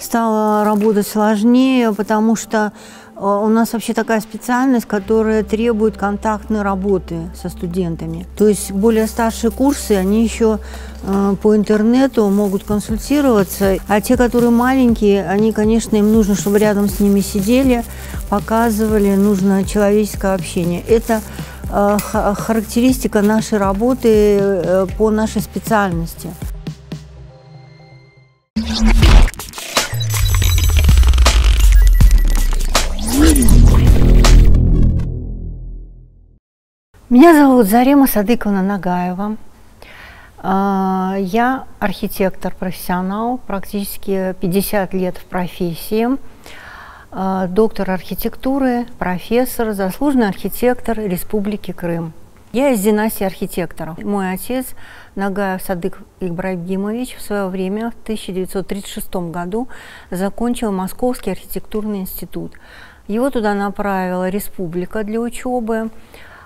стало работать сложнее, потому что у нас вообще такая специальность, которая требует контактной работы со студентами. То есть более старшие курсы, они еще по интернету могут консультироваться, а те, которые маленькие, они, конечно, им нужно, чтобы рядом с ними сидели, показывали, нужно человеческое общение. Это характеристика нашей работы по нашей специальности. Меня зовут Зарема Садыковна Нагаева. Я архитектор-профессионал, практически 50 лет в профессии, доктор архитектуры, профессор, заслуженный архитектор Республики Крым. Я из династии архитекторов. Мой отец Нагаев Садык Ибрагимович в свое время, в 1936 году, закончил Московский архитектурный институт. Его туда направила республика для учебы.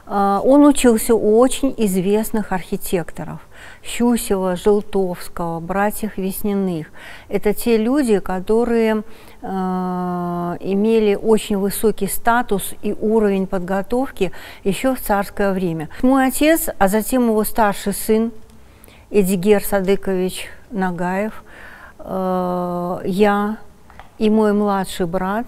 Он учился у очень известных архитекторов – Щусева, Желтовского, братьев Весниных. Это те люди, которые имели очень высокий статус и уровень подготовки еще в царское время. Мой отец, а затем его старший сын Эдигер Садыкович Нагаев, я и мой младший брат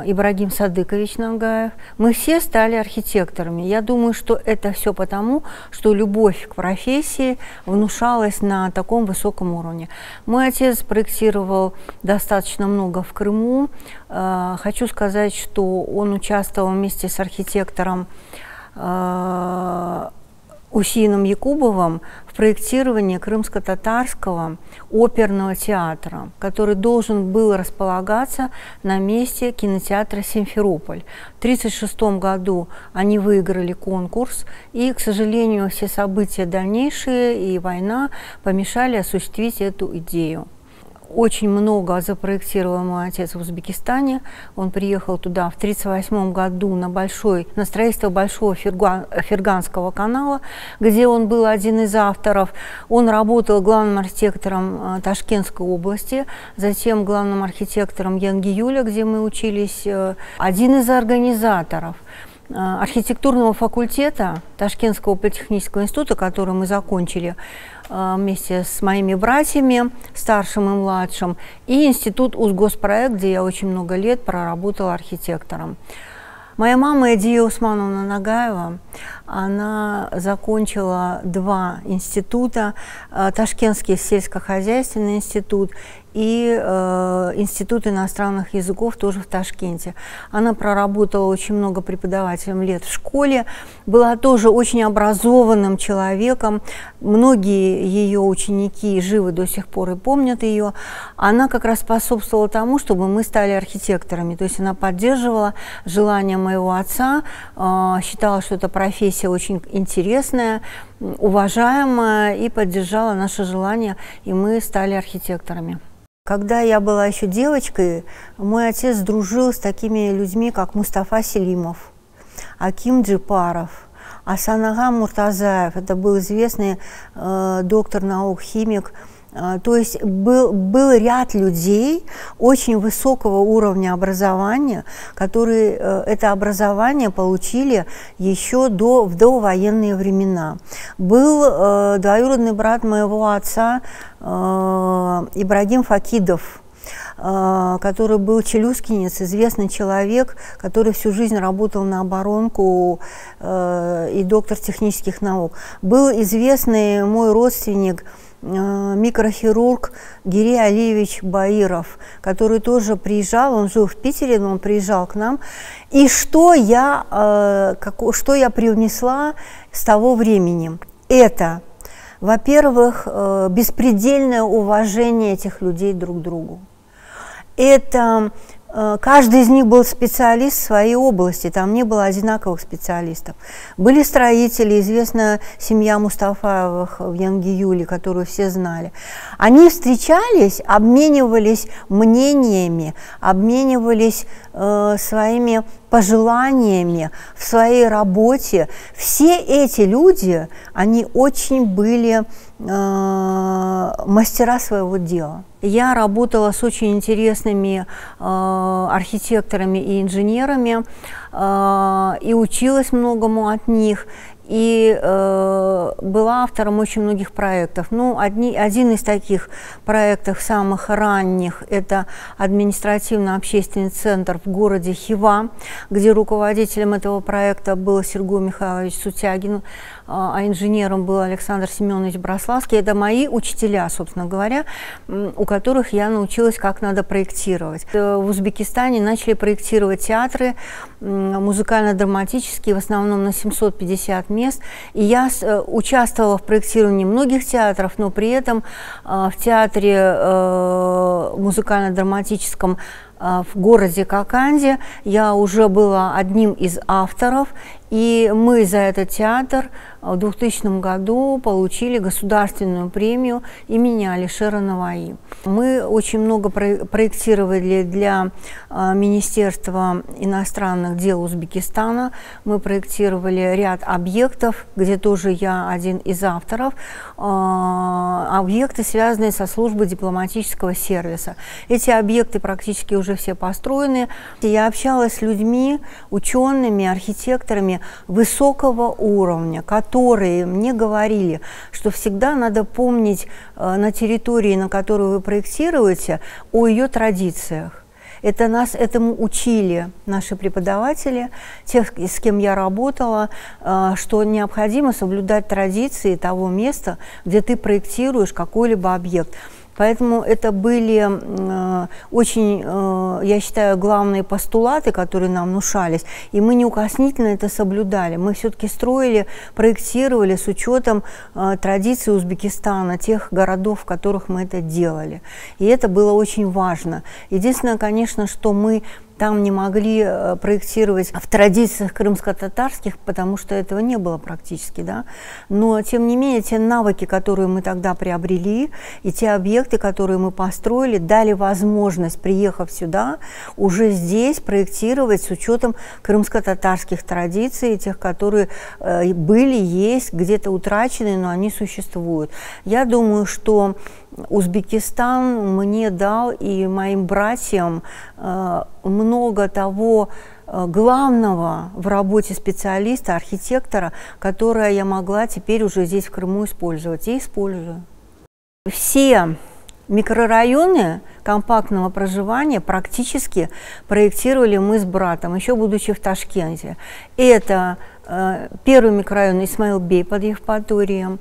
Ибрагим Садыкович Нагаев, мы все стали архитекторами. Я думаю, что это все потому, что любовь к профессии внушалась на таком высоком уровне. Мой отец проектировал достаточно много в Крыму. Хочу сказать, что он участвовал вместе с архитектором Усиином Якубовым в проектировании Крымско-Татарского оперного театра, который должен был располагаться на месте кинотеатра «Симферополь». В 1936 году они выиграли конкурс, и, к сожалению, все события дальнейшие и война помешали осуществить эту идею. Очень много запроектировал мой отец в Узбекистане. Он приехал туда в 1938 году на строительство большого Ферганского канала, где он был один из авторов. Он работал главным архитектором Ташкентской области, затем главным архитектором Янгиюля, где мы учились, один из организаторов архитектурного факультета Ташкентского политехнического института, который мы закончили вместе с моими братьями, старшим и младшим, и институт Узгоспроект, где я очень много лет проработала архитектором. Моя мама Эдия Усмановна Нагаева, она закончила 2 института, Ташкентский сельскохозяйственный институт и Институт иностранных языков тоже в Ташкенте. Она проработала очень много преподавателем лет в школе, была тоже очень образованным человеком. Многие ее ученики живы до сих пор и помнят ее. Она как раз способствовала тому, чтобы мы стали архитекторами. То есть она поддерживала желание моего отца, считала, что эта профессия очень интересная, уважаемая, и поддержала наше желание, и мы стали архитекторами. Когда я была еще девочкой, мой отец дружил с такими людьми, как Мустафа Селимов, Аким Джипаров, Асанага Муртазаев. Это был известный доктор наук, химик. То есть был ряд людей очень высокого уровня образования, которые это образование получили еще в довоенные времена. Был двоюродный брат моего отца Ибрагим Факидов, который был челюскинец, известный человек, который всю жизнь работал на оборонку и доктор технических наук. Был известный мой родственник, микрохирург Гирей Алиевич Баиров, который тоже приезжал, он жил в Питере, но он приезжал к нам. И что я привнесла с того времени? Это, во-первых, беспредельное уважение этих людей друг к другу. Это каждый из них был специалист в своей области, там не было одинаковых специалистов. Были строители, известная семья Мустафаевых в Янгиюле, которую все знали. Они встречались, обменивались мнениями, обменивались своими пожеланиями в своей работе. Все эти люди, они очень были мастера своего дела. Я работала с очень интересными архитекторами и инженерами, и училась многому от них, и была автором очень многих проектов. Ну, один из таких проектов самых ранних – это административно-общественный центр в городе Хива, где руководителем этого проекта был Сергей Михайлович Сутягин, а инженером был Александр Семенович Брославский. Это мои учителя, собственно говоря, у которых я научилась, как надо проектировать. В Узбекистане начали проектировать театры музыкально-драматические, в основном на 750 мест. И я участвовала в проектировании многих театров, но при этом в театре музыкально-драматическом в городе Коканде я уже была одним из авторов, и мы за этот театр в 2000 году получили государственную премию имени Алишера Наваи. Мы очень много проектировали для Министерства иностранных дел Узбекистана. Мы проектировали ряд объектов, где тоже я один из авторов. Объекты, связанные со службой дипломатического сервиса. Эти объекты практически уже все построены. Я общалась с людьми, учеными, архитекторами высокого уровня, которые мне говорили, что всегда надо помнить на территории, на которую вы проектируете, о ее традициях. Это нас этому учили наши преподаватели, тех, с кем я работала, что необходимо соблюдать традиции того места, где ты проектируешь какой-либо объект. Поэтому это были очень, я считаю, главные постулаты, которые нам внушались, и мы неукоснительно это соблюдали. Мы все-таки строили, проектировали с учетом традиций Узбекистана, тех городов, в которых мы это делали. И это было очень важно. Единственное, конечно, что мы там не могли проектировать в традициях крымско-татарских, потому что этого не было практически, да. Но, тем не менее, те навыки, которые мы тогда приобрели, и те объекты, которые мы построили, дали возможность, приехав сюда, уже здесь проектировать с учетом крымско-татарских традиций, тех, которые были, есть, где-то утрачены, но они существуют. Я думаю, что Узбекистан мне дал и моим братьям много того главного в работе специалиста, архитектора, которое я могла теперь уже здесь в Крыму использовать, и использую. Все микрорайоны компактного проживания практически проектировали мы с братом, еще будучи в Ташкенте. Это первый микрорайон Исмаил-Бей под Евпаторием,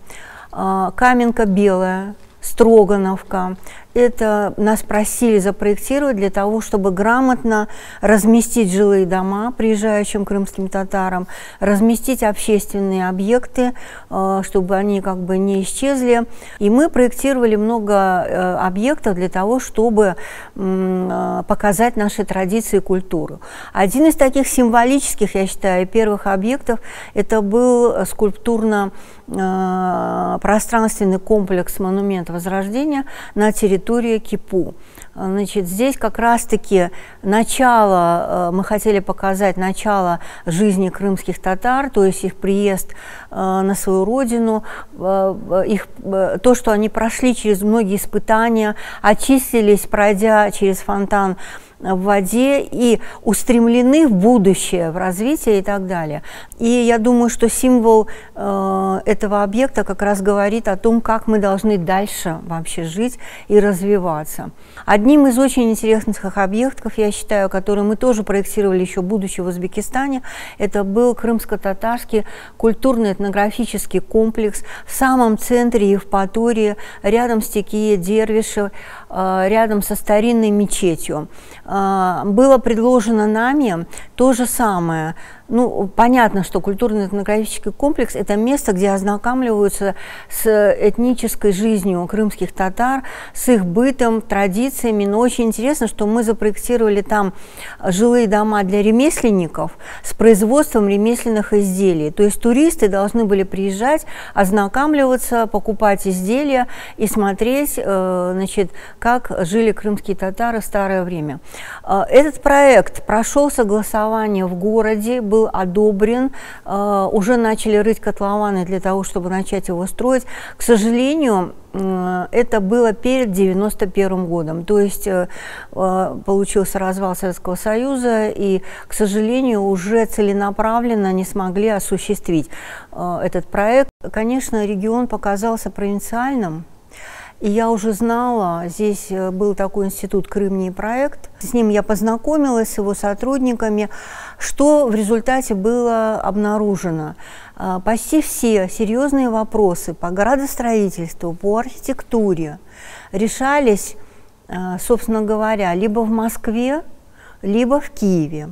Каменка-Белая, Строгановка. Это нас просили запроектировать для того, чтобы грамотно разместить жилые дома приезжающим крымским татарам, разместить общественные объекты, чтобы они как бы не исчезли. И мы проектировали много объектов для того, чтобы показать наши традиции и культуру. Один из таких символических, я считаю, первых объектов – это был скульптурно-пространственный комплекс монумента Возрождения на территории Кипу. Значит, здесь как раз-таки начало, мы хотели показать начало жизни крымских татар, то есть их приезд на свою родину, то, что они прошли через многие испытания, очистились, пройдя через фонтан в воде, и устремлены в будущее, в развитие и так далее. И я думаю, что символ этого объекта как раз говорит о том, как мы должны дальше вообще жить и развиваться. Одним из очень интересных объектов, я считаю, который мы тоже проектировали еще будучи в Узбекистане, это был крымско-татарский культурно-этнографический комплекс в самом центре Евпатории, рядом с Текие Дервишев, рядом со старинной мечетью. Было предложено нами то же самое. Ну, понятно, что культурно-этнографический комплекс – это место, где ознакомливаются с этнической жизнью крымских татар, с их бытом, традициями. Но очень интересно, что мы запроектировали там жилые дома для ремесленников с производством ремесленных изделий. То есть туристы должны были приезжать, ознакомливаться, покупать изделия и смотреть, значит, как жили крымские татары в старое время. Этот проект прошел согласование в городе, был был одобрен, уже начали рыть котлованы для того, чтобы начать его строить. К сожалению, это было перед 1991 годом, то есть получился развал Советского Союза, и, к сожалению, уже целенаправленно не смогли осуществить этот проект. Конечно, регион показался провинциальным, и я уже знала, здесь был такой институт «Крымний проект», с ним я познакомилась, с его сотрудниками, что в результате было обнаружено. Почти все серьезные вопросы по градостроительству, по архитектуре решались, собственно говоря, либо в Москве, либо в Киеве.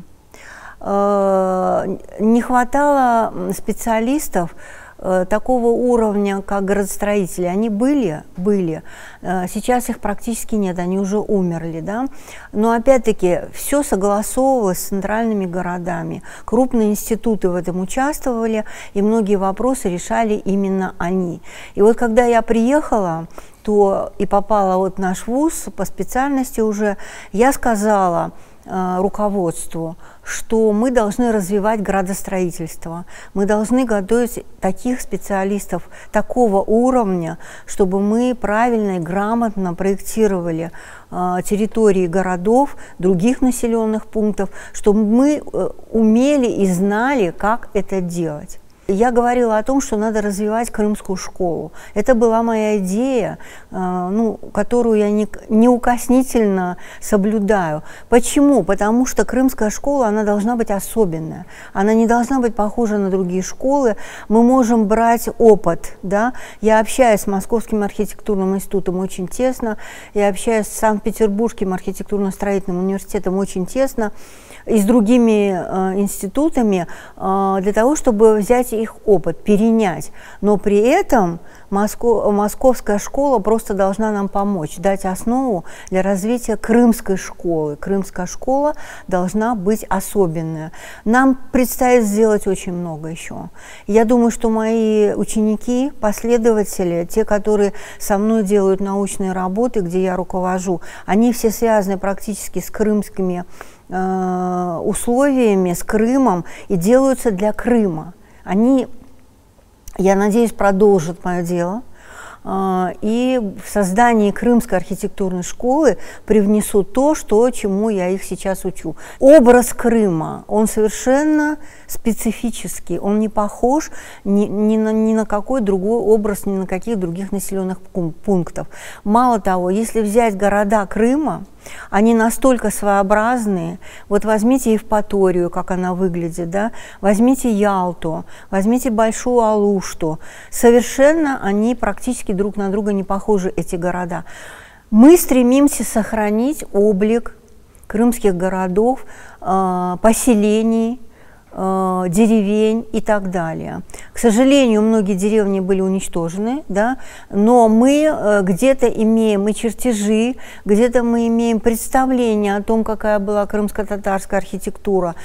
Не хватало специалистов такого уровня, как градостроители. Они были. Сейчас их практически нет, они уже умерли, да? Но опять-таки все согласовывалось с центральными городами. Крупные институты в этом участвовали, и многие вопросы решали именно они. И вот когда я приехала, то и попала вот в наш вуз по специальности уже, я сказала руководству, что мы должны развивать градостроительство, мы должны готовить таких специалистов такого уровня, чтобы мы правильно и грамотно проектировали территории городов, других населенных пунктов, чтобы мы умели и знали, как это делать. Я говорила о том, что надо развивать крымскую школу. Это была моя идея, которую я неукоснительно соблюдаю. Почему? Потому что крымская школа, она должна быть особенная. Она не должна быть похожа на другие школы. Мы можем брать опыт. Да? Я общаюсь с Московским архитектурным институтом очень тесно, я общаюсь с Санкт-Петербургским архитектурно-строительным университетом очень тесно, и с другими институтами, для того, чтобы взять их опыт, перенять. Но при этом московская школа просто должна нам помочь, дать основу для развития крымской школы. Крымская школа должна быть особенная. Нам предстоит сделать очень много еще. Я думаю, что мои ученики, последователи, те, которые со мной делают научные работы, где я руковожу, они все связаны практически с крымскими условиями, с Крымом, и делаются для Крыма. Они, я надеюсь, продолжат мое дело и в создании крымской архитектурной школы привнесут то, чему я их сейчас учу. Образ Крыма, он совершенно специфический, он не похож ни на какой другой образ, ни на каких других населенных пунктов. Мало того, если взять города Крыма, они настолько своеобразные. Вот возьмите Евпаторию, как она выглядит, да? Возьмите Ялту, возьмите Большую Алушту. Совершенно они практически друг на друга не похожи, эти города. Мы стремимся сохранить облик крымских городов, поселений, деревень и так далее. К сожалению, многие деревни были уничтожены, да, но мы где-то имеем и чертежи, где-то мы имеем представление о том, какая была крымско-татарская архитектура,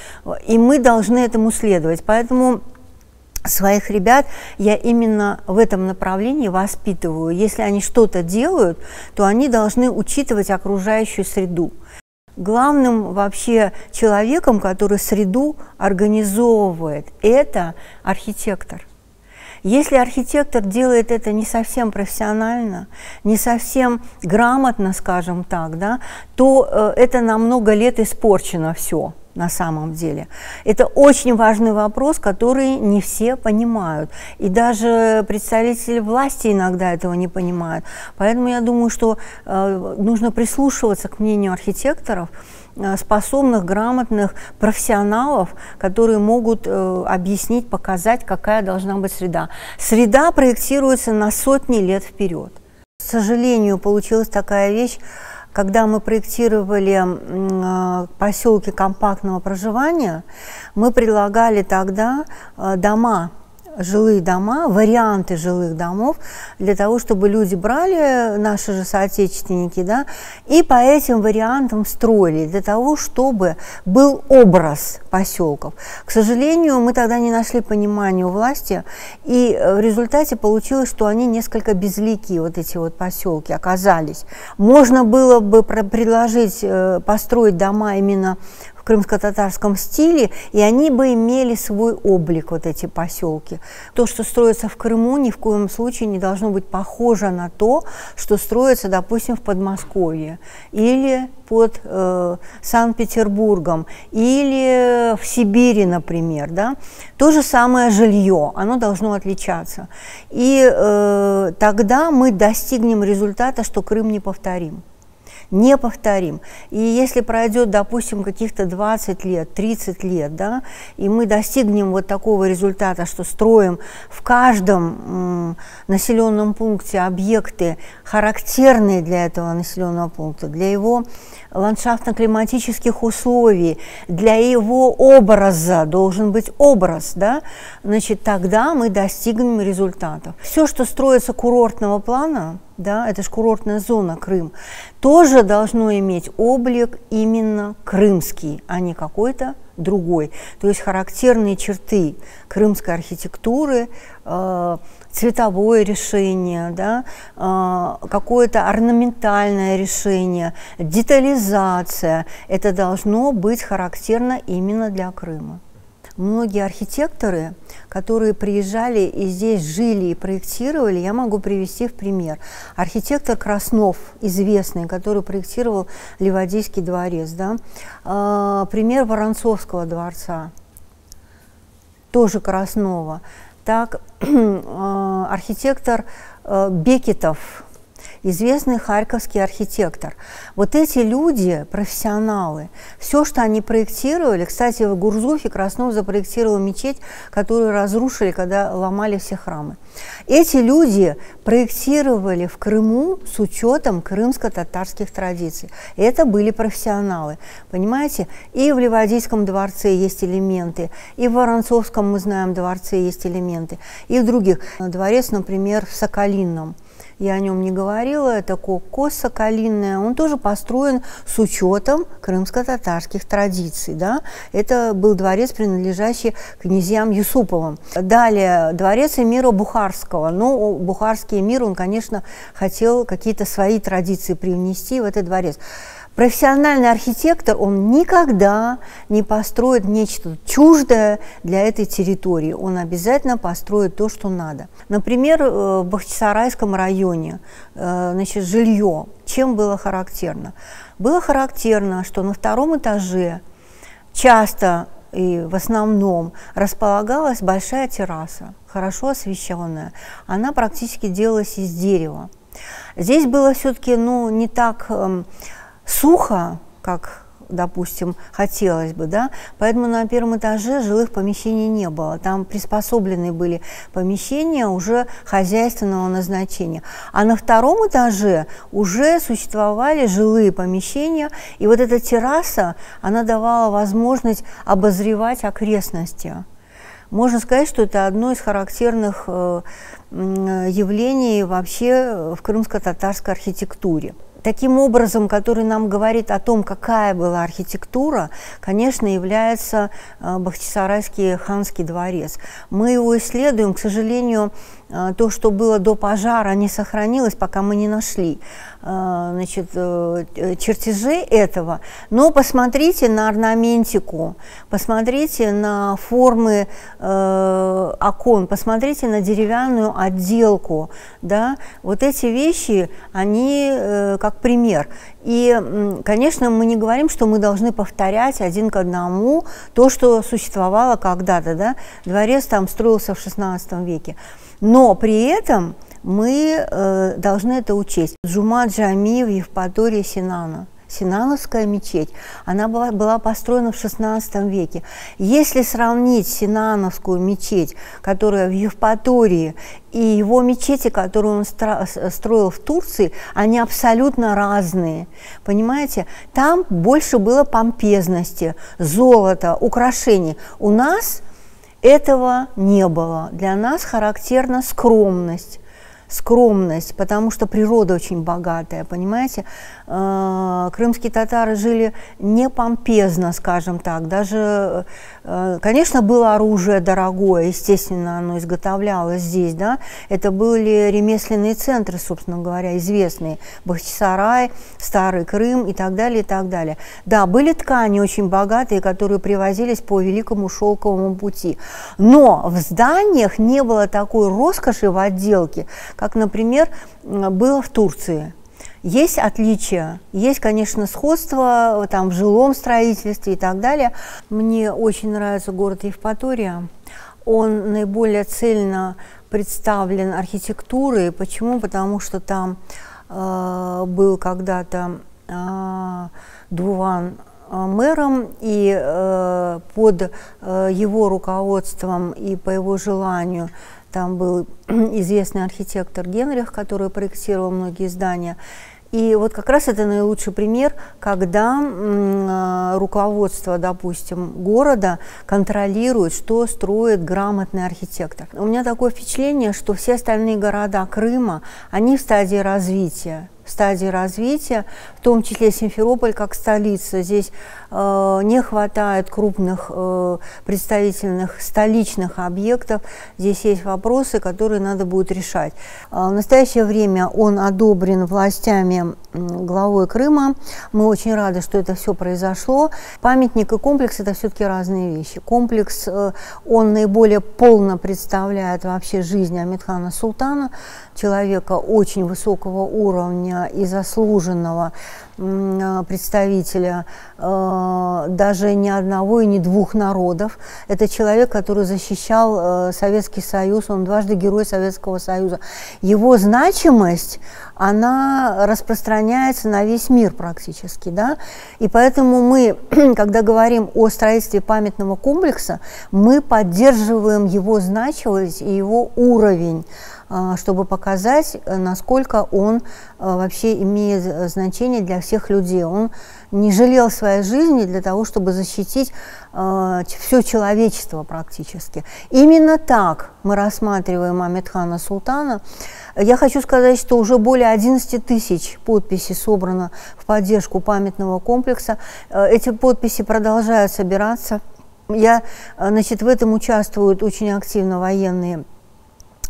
и мы должны этому следовать. Поэтому своих ребят я именно в этом направлении воспитываю. Если они что-то делают, то они должны учитывать окружающую среду. Главным вообще человеком, который среду организовывает, это архитектор. Если архитектор делает это не совсем профессионально, не совсем грамотно, скажем так, да, то это на много лет испорчено все. На самом деле. Это очень важный вопрос, который не все понимают. И даже представители власти иногда этого не понимают. Поэтому я думаю, что нужно прислушиваться к мнению архитекторов, способных, грамотных профессионалов, которые могут объяснить, показать, какая должна быть среда. Среда проектируется на сотни лет вперед. К сожалению, получилась такая вещь. Когда мы проектировали поселки компактного проживания, мы предлагали тогда дома, жилые дома, варианты жилых домов, для того, чтобы люди брали, наши же соотечественники, да, и по этим вариантам строили, для того, чтобы был образ поселков. К сожалению, мы тогда не нашли понимания у власти, и в результате получилось, что они несколько безликие, вот эти вот поселки, оказались. Можно было бы предложить построить дома именно в крымско-татарском стиле, и они бы имели свой облик, вот эти поселки. То, что строится в Крыму, ни в коем случае не должно быть похоже на то, что строится, допустим, в Подмосковье или под Санкт-Петербургом или в Сибири, например. Да? То же самое жилье, оно должно отличаться. И тогда мы достигнем результата, что Крым неповторим. Неповторим. И если пройдет, допустим, каких-то 20 лет, 30 лет, да, и мы достигнем вот такого результата, что строим в каждом населенном пункте объекты, характерные для этого населенного пункта, для его ландшафтно-климатических условий, для его образа, должен быть образ, да, значит, тогда мы достигнем результатов. Все, что строится курортного плана, да, это же курортная зона Крым, тоже должно иметь облик именно крымский, а не какой-то другой. То есть характерные черты крымской архитектуры, цветовое решение, да, какое-то орнаментальное решение, детализация. Это должно быть характерно именно для Крыма. Многие архитекторы, которые приезжали и здесь жили и проектировали, я могу привести в пример. Архитектор Краснов, известный, который проектировал Ливадийский дворец, да? Пример Воронцовского дворца, тоже Краснова. Так, архитектор Бекетов, известный харьковский архитектор. Вот эти люди, профессионалы, все, что они проектировали, кстати, в Гурзуфе Краснов запроектировал мечеть, которую разрушили, когда ломали все храмы. Эти люди проектировали в Крыму с учетом крымско-татарских традиций. Это были профессионалы, понимаете? И в Ливадийском дворце есть элементы, и в Воронцовском, мы знаем, дворце есть элементы, и в других. Дворец, например, в Соколином. Я о нем не говорила, это Кокос Соколиная, он тоже построен с учетом крымско-татарских традиций. Да? Это был дворец, принадлежащий князьям Юсуповым. Далее, дворец эмира Бухарского. Ну, бухарский эмир, он, конечно, хотел какие-то свои традиции привнести в этот дворец. Профессиональный архитектор, он никогда не построит нечто чуждое для этой территории. Он обязательно построит то, что надо. Например, в Бахчисарайском районе, значит, жилье. Чем было характерно? Было характерно, что на втором этаже часто и в основном располагалась большая терраса, хорошо освещенная. Она практически делалась из дерева. Здесь было все-таки, ну, не так сухо, как, допустим, хотелось бы, да, поэтому на первом этаже жилых помещений не было, там приспособлены были помещения уже хозяйственного назначения, а на втором этаже уже существовали жилые помещения, и вот эта терраса, она давала возможность обозревать окрестности. Можно сказать, что это одно из характерных явлений вообще в крымско-татарской архитектуре. Таким образом, который нам говорит о том, какая была архитектура, конечно, является Бахчисарайский ханский дворец. Мы его исследуем, к сожалению, то, что было до пожара, не сохранилось, пока мы не нашли, значит, чертежей этого. Но посмотрите на орнаментику, посмотрите на формы окон, посмотрите на деревянную отделку. Да? Вот эти вещи, они как пример. И, конечно, мы не говорим, что мы должны повторять один к одному то, что существовало когда-то. Да? Дворец там строился в XVI веке. Но при этом мы должны это учесть. Джума Джами в Евпатории Синана. Синановская мечеть, она была построена в XVI веке. Если сравнить Синановскую мечеть, которая в Евпатории, и его мечети, которые он строил в Турции, они абсолютно разные. Понимаете? Там больше было помпезности, золота, украшений. У нас этого не было. Для нас характерна скромность. скромность, потому что природа очень богатая, понимаете. Крымские татары жили не помпезно, скажем так, даже, конечно, было оружие дорогое, естественно, оно изготовлялось здесь, да, это были ремесленные центры, собственно говоря, известные, Бахчисарай, Старый Крым и так далее, и так далее. Да, были ткани очень богатые, которые привозились по Великому Шелковому пути, но в зданиях не было такой роскоши в отделке, как, например, было в Турции. Есть отличия, есть, конечно, сходство там, в жилом строительстве и так далее. Мне очень нравится город Евпатория. Он наиболее цельно представлен архитектурой. Почему? Потому что там был когда-то Дуван мэром, и под его руководством и по его желанию там был известный архитектор Генрих, который проектировал многие здания. И вот как раз это наилучший пример, когда руководство, допустим, города контролирует, что строит грамотный архитектор. У меня такое впечатление, что все остальные города Крыма, они в стадии развития. В том числе Симферополь как столица. Здесь не хватает крупных представительных столичных объектов. Здесь есть вопросы, которые надо будет решать. В настоящее время он одобрен властями, главой Крыма. Мы очень рады, что это все произошло. Памятник и комплекс – это все-таки разные вещи. Комплекс, он наиболее полно представляет вообще жизнь Амедхана Султана, человека очень высокого уровня и заслуженного представителя даже не одного и не двух народов. Это человек, который защищал Советский Союз, он дважды Герой Советского Союза. Его значимость, она распространяется на весь мир практически, да? И поэтому мы, когда говорим о строительстве памятного комплекса, мы поддерживаем его значимость и его уровень, чтобы показать, насколько он вообще имеет значение для всех людей. Он не жалел своей жизни для того, чтобы защитить все человечество практически. Именно так мы рассматриваем Амедхана Султана. Я хочу сказать, что уже более 11 тысяч подписей собрано в поддержку памятного комплекса. Эти подписи продолжают собираться. Значит, в этом участвуют очень активно военные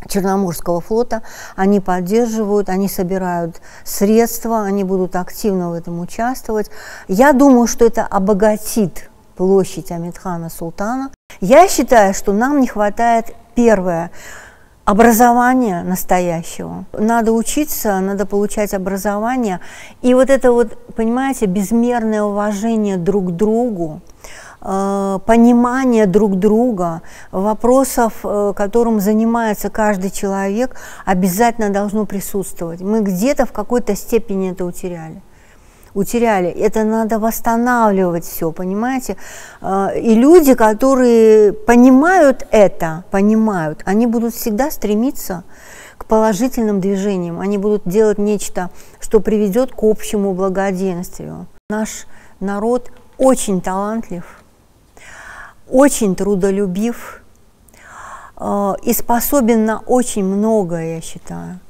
Черноморского флота, они поддерживают, они собирают средства, они будут активно в этом участвовать. Я думаю, что это обогатит площадь Амедхана Султана. Я считаю, что нам не хватает, первое, образования настоящего. Надо учиться, надо получать образование. И вот это вот, понимаете, безмерное уважение друг к другу, понимание друг друга, вопросов, которым занимается каждый человек, обязательно должно присутствовать. Мы где-то в какой-то степени это утеряли. Это надо восстанавливать все, понимаете? И люди, которые понимают это, они будут всегда стремиться к положительным движениям, они будут делать нечто, что приведет к общему благоденствию. Наш народ очень талантлив, очень трудолюбив и способен на очень многое, я считаю.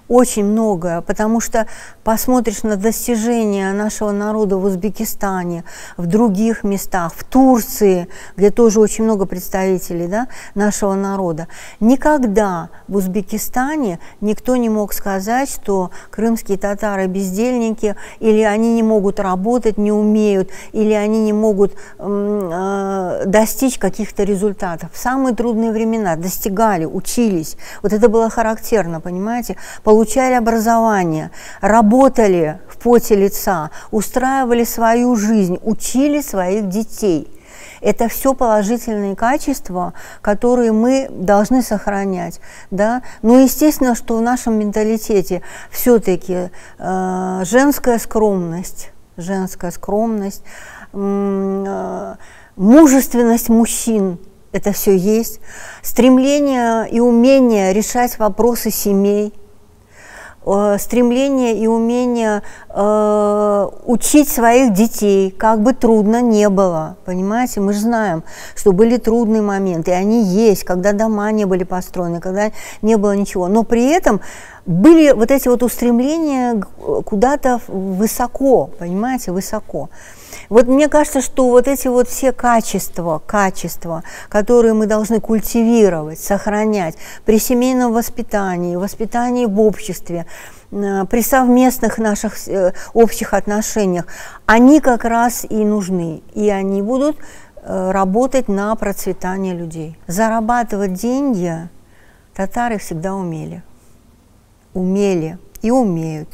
Очень многое, потому что посмотришь на достижения нашего народа в Узбекистане, в других местах, в Турции, где тоже очень много представителей, да, нашего народа. Никогда в Узбекистане никто не мог сказать, что крымские татары бездельники, или они не могут работать, не умеют, или они не могут достичь каких-то результатов. В самые трудные времена достигали, учились. Вот это было характерно, понимаете? Получали образование, работали в поте лица, устраивали свою жизнь, учили своих детей. Это все положительные качества, которые мы должны сохранять. Да? Ну, естественно, что в нашем менталитете все-таки женская скромность, мужественность мужчин. Это все есть. Стремление и умение решать вопросы семей. Стремление и умение учить своих детей, как бы трудно не было, понимаете, мы же знаем, что были трудные моменты, и они есть, когда дома не были построены, когда не было ничего, но при этом были вот эти вот устремления куда-то высоко, понимаете, высоко. Вот мне кажется, что вот эти вот все качества, которые мы должны культивировать, сохранять при семейном воспитании, воспитании в обществе, при совместных наших общих отношениях, они как раз и нужны, и они будут работать на процветание людей. Зарабатывать деньги татары всегда умели и умеют.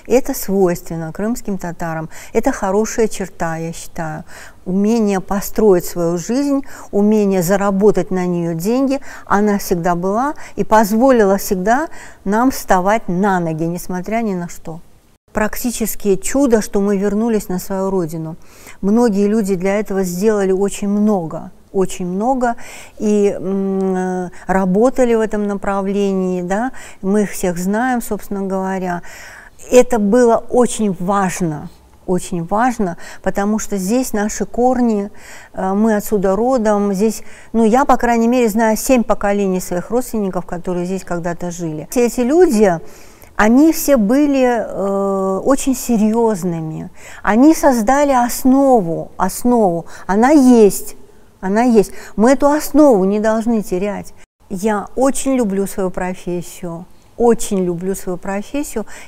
Это свойственно крымским татарам. Это хорошая черта, я считаю. Умение построить свою жизнь, умение заработать на нее деньги, она всегда была и позволила всегда нам вставать на ноги, несмотря ни на что. Практически чудо, что мы вернулись на свою родину. Многие люди для этого сделали очень много и работали в этом направлении, да, мы их всех знаем, собственно говоря. Это было очень важно, потому что здесь наши корни, мы отсюда родом, здесь, ну, я, по крайней мере, знаю 7 поколений своих родственников, которые здесь когда-то жили. Все эти люди, они все были очень серьезными, они создали основу, она есть. Мы эту основу не должны терять. Я очень люблю свою профессию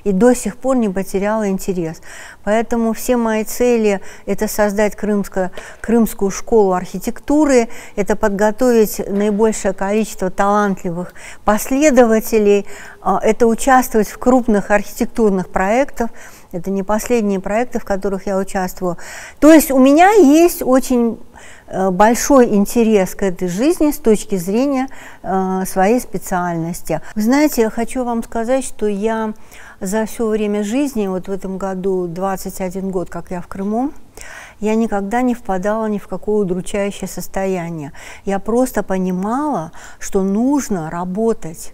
и до сих пор не потеряла интерес. Поэтому все мои цели – это создать крымскую школу архитектуры, это подготовить наибольшее количество талантливых последователей, это участвовать в крупных архитектурных проектах. Это не последние проекты, в которых я участвую. То есть у меня есть очень большой интерес к этой жизни с точки зрения своей специальности. Вы знаете, я хочу вам сказать, что я за все время жизни, вот в этом году 21 год, как я в Крыму, я никогда не впадала ни в какое удручающее состояние. Я просто понимала, что нужно работать.